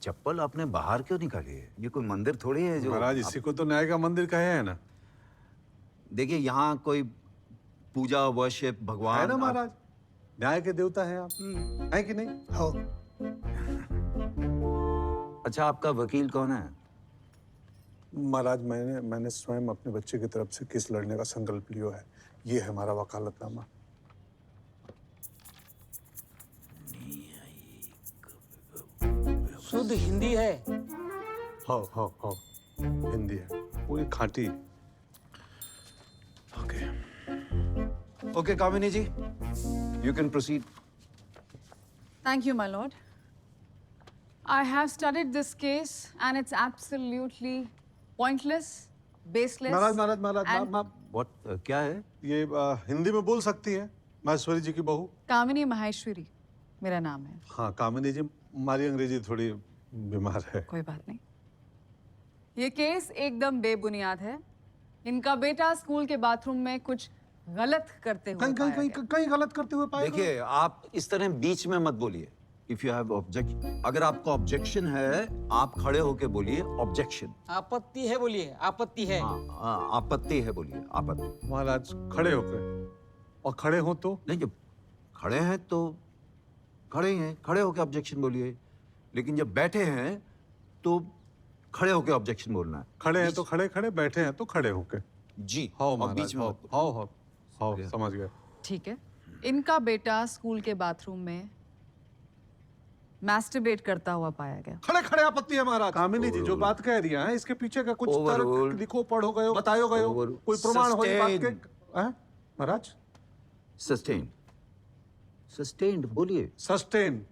चप्पल आपने बाहर क्यों निकाली है? ये कोई मंदिर थोड़ी है जो महाराज इसी को तो न्याय का मंदिर कहे है ना। देखिए यहाँ कोई पूजा वर्शिप है भगवान ना महाराज, न्याय के देवता हैं आप, है कि नहीं? हो अच्छा आपका वकील कौन है? महाराज मैंने स्वयं अपने बच्चे की तरफ से केस लड़ने का संकल्प लिया है। ये है हमारा वकालतनामा। शुद्ध हिंदी है। हाँ हिंदी है, पूरी खाटी। Okay okay Kamini ji, you can proceed. Thank you, my lord. I have studied this case and it's absolutely pointless, baseless. Maharaj what क्या है? ये हिंदी में बोल सकती है माहेश्वरी जी की बहू? कामिनी माहेश्वरी मेरा नाम है। हाँ कामिनी जी, हमारी अंग्रेजी थोड़ी बीमार है। कोई बात नहीं। ये केस एकदम बेबुनियाद है। इनका बेटा स्कूल के बाथरूम में कुछ गलत करते हुए पाया गया। कहीं गलत करते हुए पाया गया? देखिए आप इस तरह बीच में मत बोलिए। इफ यू हैव ऑब्जेक्शन, अगर आपको ऑब्जेक्शन है आप खड़े होके बोलिए ऑब्जेक्शन। आपत्ति है बोलिए, आपत्ति है। हाँ आपत्ति है बोलिए आपत्ति। महाराज खड़े होकर, और खड़े हो तो नहीं, जब खड़े हैं तो खड़े ही हैं, खड़े होके ऑब्जेक्शन बोलिए। लेकिन जब बैठे हैं तो खड़े होके ऑब्जेक्शन बोलना है। खड़े हैं तो खड़े, बैठे हैं तो खड़े होके। जी हाँ और महाराज, बीच में मत बोलिए। हाँ समझ गए। ठीक है। इनका बेटा स्कूल के बाथरूम में मैस्टरबेट करता हुआ पाया गया। खड़े आपत्ति है महाराज। कामिनी जी जो बात कह रही हैं इसके पीछे का कुछ तर्क Overruled. लिखो, पढ़ो गए, बतायो गए, Overruled. कोई प्रमाण हो इस बात के? Sustained. हैं? महाराज सस्टेन, सस्टेन्ड बोलिए। सस्टेन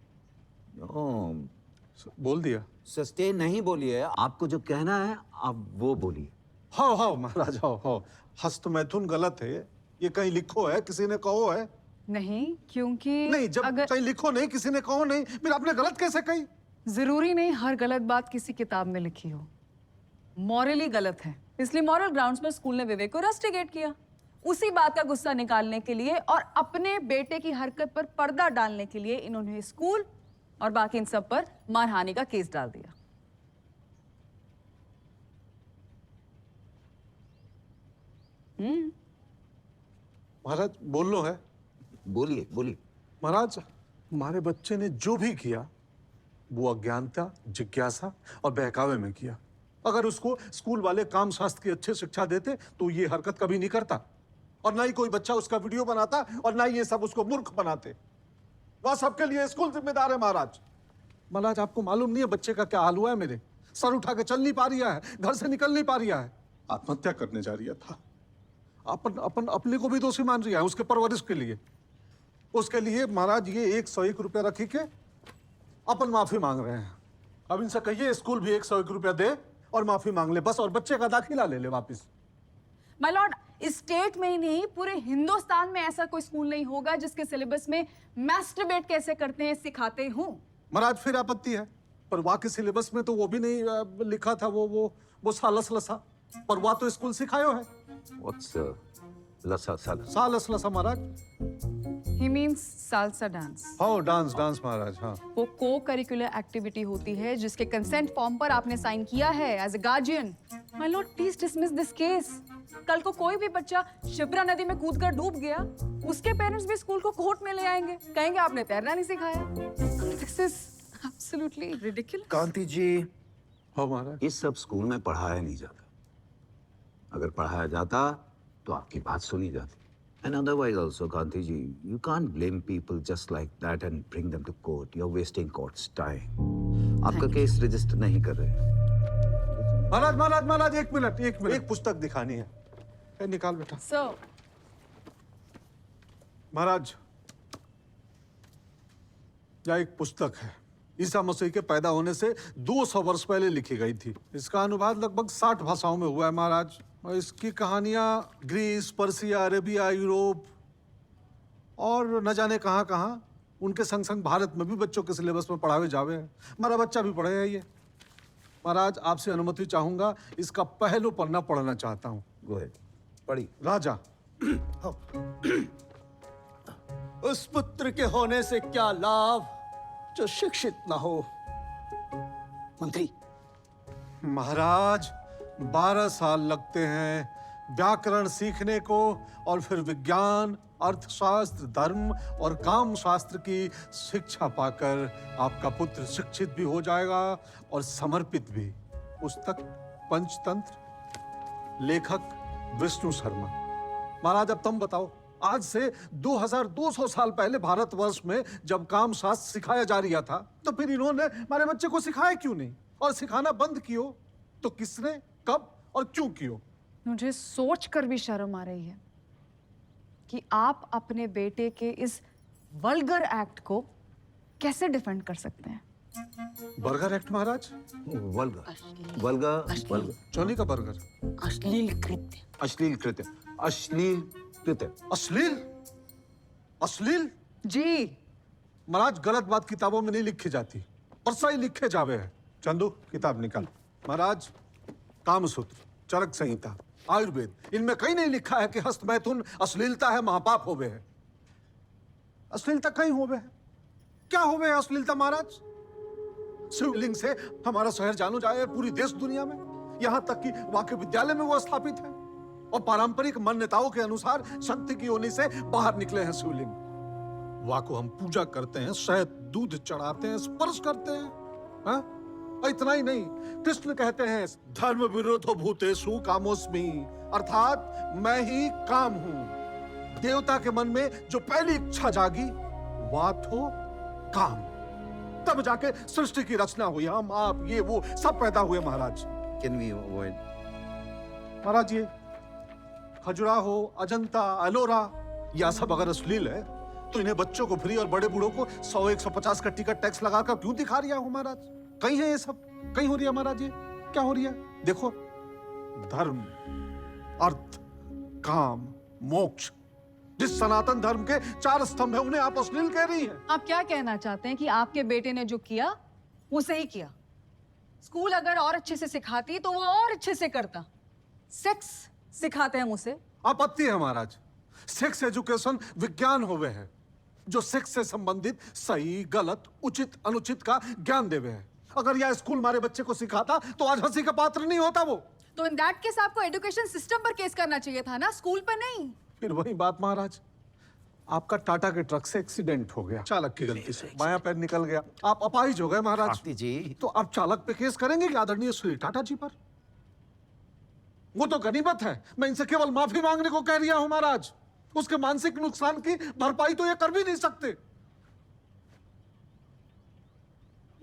बोल दिया। सस्टेन नहीं बोलिए, आपको जो कहना है आप वो बोलिए। हाँ महाराज, हाँ हस्त मैथुन गलत है। ये कहीं लिखो है, किसी ने कहो है? नहीं, क्योंकि नहीं, जब अगर कहीं लिखो नहीं, किसी ने कहो नहीं, फिर आपने गलत कैसे कही? जरूरी नहीं हर गलत बात किसी किताब में लिखी हो। मॉरली गलत है, इसलिए मॉरल ग्राउंड्स पर स्कूल ने विवेक को रस्टिकेट किया। उसी बात का गुस्सा निकालने के लिए और अपने बेटे की हरकत पर पर्दा डालने के लिए इन्होंने स्कूल और बाकी इन सब पर मानहानि का केस डाल दिया। महाराज बोल लो है। बोलिए बोलिए। महाराज हमारे बच्चे ने जो भी किया वो अज्ञानता, जिज्ञासा और बहकावे में किया। अगर उसको स्कूल वाले काम शास्त्र की अच्छी शिक्षा देते तो ये हरकत कभी नहीं करता, और ना ही कोई बच्चा उसका वीडियो बनाता, और ना ही ये सब उसको मूर्ख बनाते। वह सबके लिए स्कूल जिम्मेदार है महाराज। महाराज आपको मालूम नहीं है बच्चे का क्या हाल हुआ है? मेरे सर उठा के चल नहीं पा रहा है, घर से निकल नहीं पा रहा है, आत्महत्या करने जा रहा था। अपने को भी दोषी मान रहा है उसके परवरिश के लिए। उसके लिए महाराज ये 101 रुपया रखी के अपन माफी मांग रहे हैं। अब इनसे कहिए स्कूल भी 101 रुपया दे और माफी मांग ले बस, और बच्चे का दाखिला ले ले वापिस। माय लॉर्ड, इस स्टेट में ही नहीं पूरे हिंदुस्तान में ऐसा कोई स्कूल नहीं होगा जिसके सिलेबस में मैस्टरबेट कैसे करते हैं सिखाते हूँ। महाराज फिर आपत्ति है, पर वहाँ के सिलेबस में तो वो भी नहीं लिखा था। वो सालस लसा, पर वहाँ तो स्कूल सिखायो है। What's लसा साला? सालस लसा महाराज। ही मीन्स सालसा डांस। हाँ डांस महाराज। हाँ वो को करिकुलर एक्टिविटी होती है जिसके कंसेंट फॉर्म पर आपने साइन किया है as a guardian. My lord please dismiss this case. कल को कोई भी बच्चा शिप्रा नदी में कूदकर डूब गया, उसके पेरेंट्स भी स्कूल को कोर्ट में ले आएंगे, कहेंगे आपने तैरना नहीं सिखाया। This is absolutely ridiculous. Kanti ji, हाँ महाराज। इस सब स्कूल में पढ़ाया नहीं जाता। अगर पढ़ाया जाता तो आपकी बात सुनी जाती। And otherwise also, Kanti ji, you can't blame people just like that and bring them to court. You're wasting court's time. आपका केस रजिस्टर नहीं कर रहे। महाराज एक मिनट। एक पुस्तक दिखानी है। निकाल बेटा। सर। महाराज यह एक पुस्तक है, ईसा मसीह के पैदा होने से 200 वर्ष पहले लिखी गई थी। इसका अनुवाद लगभग 60 भाषाओं में हुआ है महाराज। और इसकी कहानियां ग्रीस, पर्सिया, अरेबिया, यूरोप और न जाने कहां उनके संग संग भारत में भी बच्चों के सिलेबस में पढ़ावे जावे हैं। हमारा बच्चा भी पढ़े है ये। महाराज आपसे अनुमति चाहूंगा, इसका पहलू पन्ना पढ़ना चाहता हूँ। Go ahead. पढ़ी। राजा। उस पुत्र के होने से क्या लाभ जो शिक्षित न हो, मंत्री महाराज 12 साल लगते हैं व्याकरण सीखने को, और फिर विज्ञान, अर्थशास्त्र, धर्म और काम शास्त्र की शिक्षा पाकर आपका पुत्र शिक्षित भी हो जाएगा और समर्पित भी। पुस्तक पंचतंत्र, लेखक विष्णु शर्मा। महाराज अब तुम बताओ, आज से 2200 साल पहले भारतवर्ष में जब काम शास्त्र सिखाया जा रहा था, तो फिर इन्होंने हमारे बच्चे को सिखाया क्यों नहीं, और सिखाना बंद कियो तो किसने, कब और क्यों कियो? मुझे सोच कर भी शर्म आ रही है कि आप अपने बेटे के इस वल्गर एक्ट को कैसे डिफेंड कर सकते हैं। बर्गर एक्ट महाराज? वल्गर वल्गर वल्गर चौनी का बर्गर? अश्लील कृत्य। अश्लील कृत्य, अश्लील कृत्य। अश्लील? अश्लील? जी महाराज गलत बात किताबों में नहीं लिखी जाती, और सही लिखे जावे है। चंदू किताब निकाल। महाराज कामसूत्र, चरक संहिता, आयुर्वेद, इनमें कहीं नहीं लिखा है कि हस्त मैथुन अश्लीलता है, महापाप होवे है। अश्लीलता कहीं होवे है? क्या होवे है अश्लीलता महाराज? शिवलिंग से हमारा शहर जानो जाए पूरी देश दुनिया में, यहां तक कि वहां के विद्यालय में वो स्थापित है, और पारंपरिक मान्यताओं के अनुसार शक्ति की योनि से बाहर निकले हैं शिवलिंग। वहां को हम पूजा करते हैं, शहद दूध चढ़ाते हैं, स्पर्श करते हैं, हाँ? और इतना ही नहीं, कृष्ण कहते हैं धर्म विरोधो भूतेषु कामोस्मि, अर्थात मैं ही काम हूं। देवता के मन में जो पहली इच्छा जागी वह थो काम, तब जाके सृष्टि की रचना हुई। हम आप ये वो सब पैदा हुए महाराज। Can we avoid? महाराज ये खजुराहो, अजंता, एलोरा, यह सब अगर अश्लील है तो इन्हें बच्चों को फ्री और बड़े बूढ़ों को 100-150 का टिकट टैक्स लगाकर क्यों दिखा रहा हूं महाराज? कहीं है ये सब? कहीं हो रही है महाराज? ये क्या हो रही है? देखो, धर्म, अर्थ, काम, मोक्ष, जिस सनातन धर्म के 4 स्तंभ है, उन्हें आप अश्लील कह रही हैं। आप क्या कहना चाहते हैं कि आपके बेटे ने जो किया वो सही किया? स्कूल अगर और अच्छे से सिखाती तो वो और अच्छे से करता। सेक्स सिखाते हैं मुझसे। आपत्ति है महाराज। सेक्स एजुकेशन विज्ञान होवे है, जो सेक्स से संबंधित सही, गलत, उचित, अनुचित का ज्ञान देवे है। अगर यह स्कूल हमारे बच्चे को सिखाता तो आज हंसी का पात्र नहीं होता वो। तो इन दैट केस आपको एजुकेशन सिस्टम पर केस करना चाहिए था ना, स्कूल पर नहीं। फिर वही बात महाराज, आपका टाटा के ट्रक से एक्सीडेंट हो गया, चालक की गलती से बायां पैर निकल गया, आप अपाहिज हो गए महाराज। आरती जी, तो आप चालक पे केस करेंगे कि आदरणीय श्री टाटा जी पर? वो तो गनीमत है, मैं इनसे केवल माफी मांगने को कह रहा हूं महाराज। उसके मानसिक नुकसान की भरपाई तो ये कर भी नहीं सकते।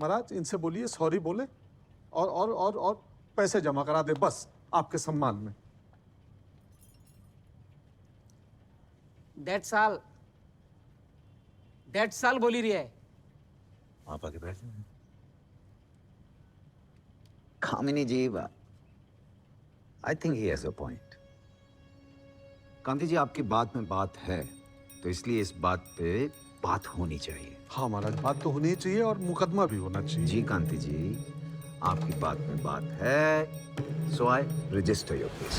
महाराज इनसे बोलिए सॉरी बोले, और पैसे जमा करा दे बस, आपके सम्मान में। डेढ़ साल बोली रही है। आप आगे बैठ जाइए। Kamini ji, I think he has a point. Kanti ji, आपकी बात में बात है, तो इसलिए इस बात पे बात होनी चाहिए। हाँ महाराज, बात तो होनी चाहिए और मुकदमा भी होना चाहिए। जी कांति जी, आपकी बात में बात है, सो आई रजिस्टर योर केस।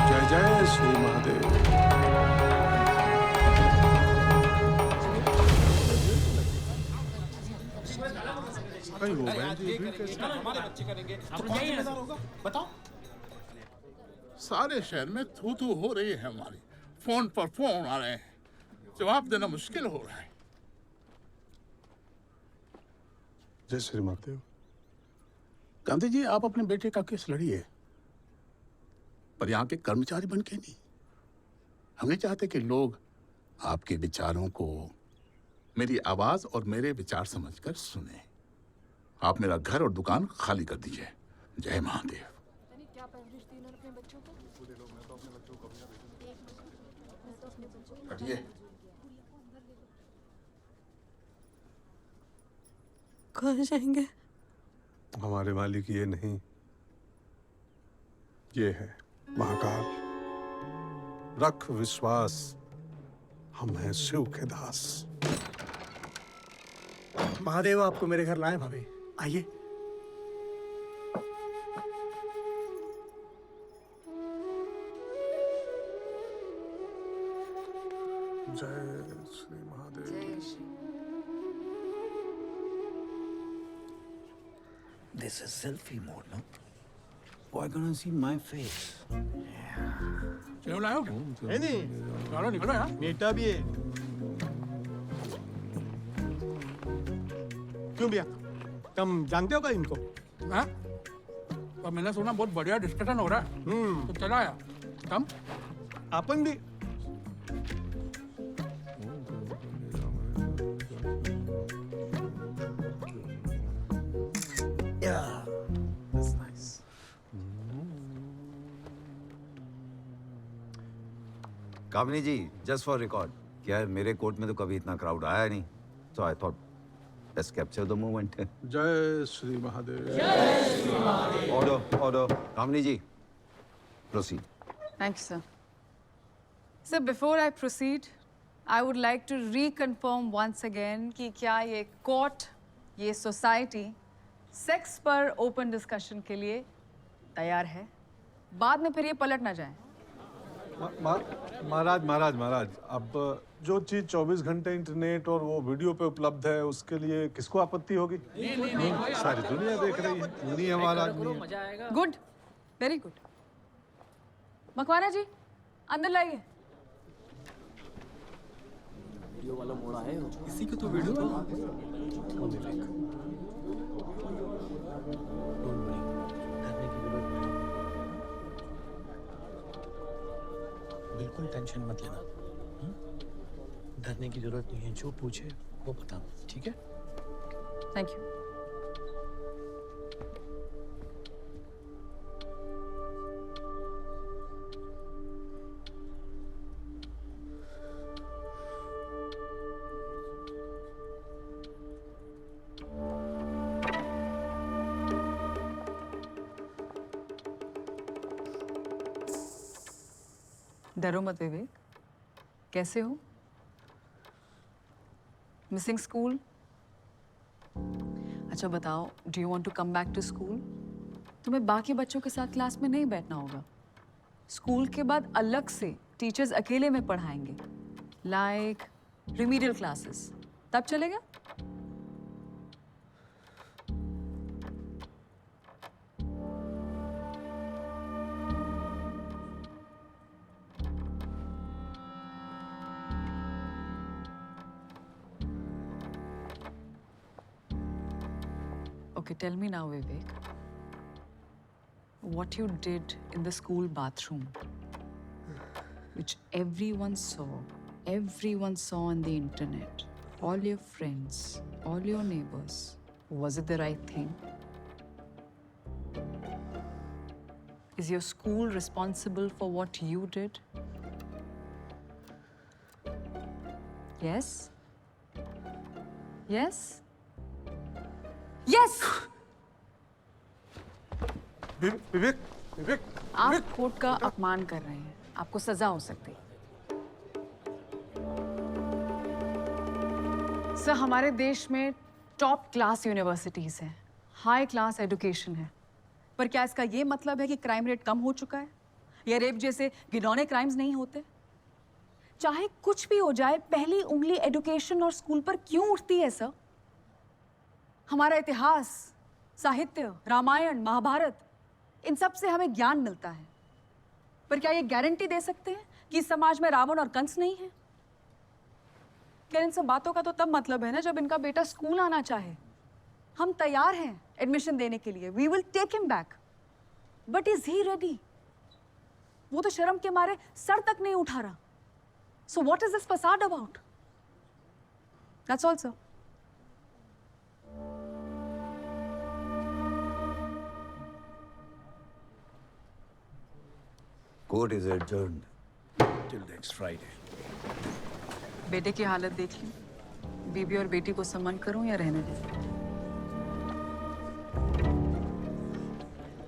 जय जय श्री महादेव। कहीं वो बहन जी भी कैसे? सारे शहर में थू थू हो रही है हमारी। फोन पर फोन आ रहे हैं, जवाब देना मुश्किल हो रहा है। जय श्री महादेव। गांधी जी, आप अपने बेटे का केस लड़िए, पर यहाँ के कर्मचारी बन के नहीं। हम नहीं चाहते कि लोग आपके विचारों को मेरी आवाज और मेरे विचार समझकर सुने। आप मेरा घर और दुकान खाली कर दीजिए। जय महादेव। हटिए। कहाँ जाएंगे? हमारे मालिक ये नहीं, ये है महाकाल। रख विश्वास, हम हैं शिव के दास। महादेव आपको मेरे घर लाए भाभी, आइए। जय Shri Mahadev. This is selfie mode, no? Why gonna see my face? चलो लाओ क्या? नहीं चलो निकलो यार। बेटा भी है क्यों भैया तुम जानते हो क्या इनको हाँ? और मैंने सुना बहुत बढ़िया डिस्कशन हो रहा है। तो चला यार। हम? अपन भी Yeah, that's nice. Kamini ji, just for record, क्या है मेरे कोर्ट में तो कभी इतना क्राउड आया नहीं, so I thought let's capture the moment. जय Shri Mahadev. Order. Kamini ji, proceed. Thank you, sir. Sir, before I proceed, I would like to reconfirm once again कि क्या ये court, ये society, सेक्स पर ओपन डिस्कशन के लिए तैयार है? बाद में फिर ये पलट ना जाए। महाराज अब जो चीज 24 घंटे इंटरनेट और वो वीडियो पे उपलब्ध है उसके लिए किसको आपत्ति होगी? सारी दुनिया देख रही है, दुनिया हमारा आदमी है। Good, very good. Makwana ji, अंदर लाइए। बिल्कुल टेंशन मत लेना डरने की जरूरत नहीं है जो पूछे वो बता ठीक है थैंक यू। डरो मत विवेक, कैसे हो? Missing school? अच्छा बताओ, do you want to come back to school? तुम्हें बाकी बच्चों के साथ क्लास में नहीं बैठना होगा। स्कूल के बाद अलग से टीचर्स अकेले में पढ़ाएंगे, लाइक रिमीडियल क्लासेस। तब चलेगा? Okay, tell me now, Vivek. What you did in the school bathroom, which everyone saw on the internet, all your friends, all your neighbors, was it the right thing? Is your school responsible for what you did? Yes? Yes? Yes! विवेक आप court का अपमान कर रहे हैं, आपको सजा हो सकती है। सर, हमारे देश में टॉप क्लास यूनिवर्सिटीज हैं, हाई क्लास एजुकेशन है, पर क्या इसका ये मतलब है कि क्राइम रेट कम हो चुका है या रेप जैसे घिनौने क्राइम्स नहीं होते? चाहे कुछ भी हो जाए, पहली उंगली एजुकेशन और स्कूल पर क्यों उठती है सर? हमारा इतिहास, साहित्य, रामायण, महाभारत, इन सब से हमें ज्ञान मिलता है, पर क्या ये गारंटी दे सकते हैं कि इस समाज में रावण और कंस नहीं है? क्या इन सब बातों का तो तब मतलब है ना जब इनका बेटा स्कूल आना चाहे। हम तैयार हैं एडमिशन देने के लिए, we will take him back, but is he ready? वो तो शर्म के मारे सर तक नहीं उठा रहा। So what is this facade about? That's all sir. Court is adjourned till next Friday. बेटे की हालत देख ली, बीबी और बेटी को सम्मान करूं या रहने दें?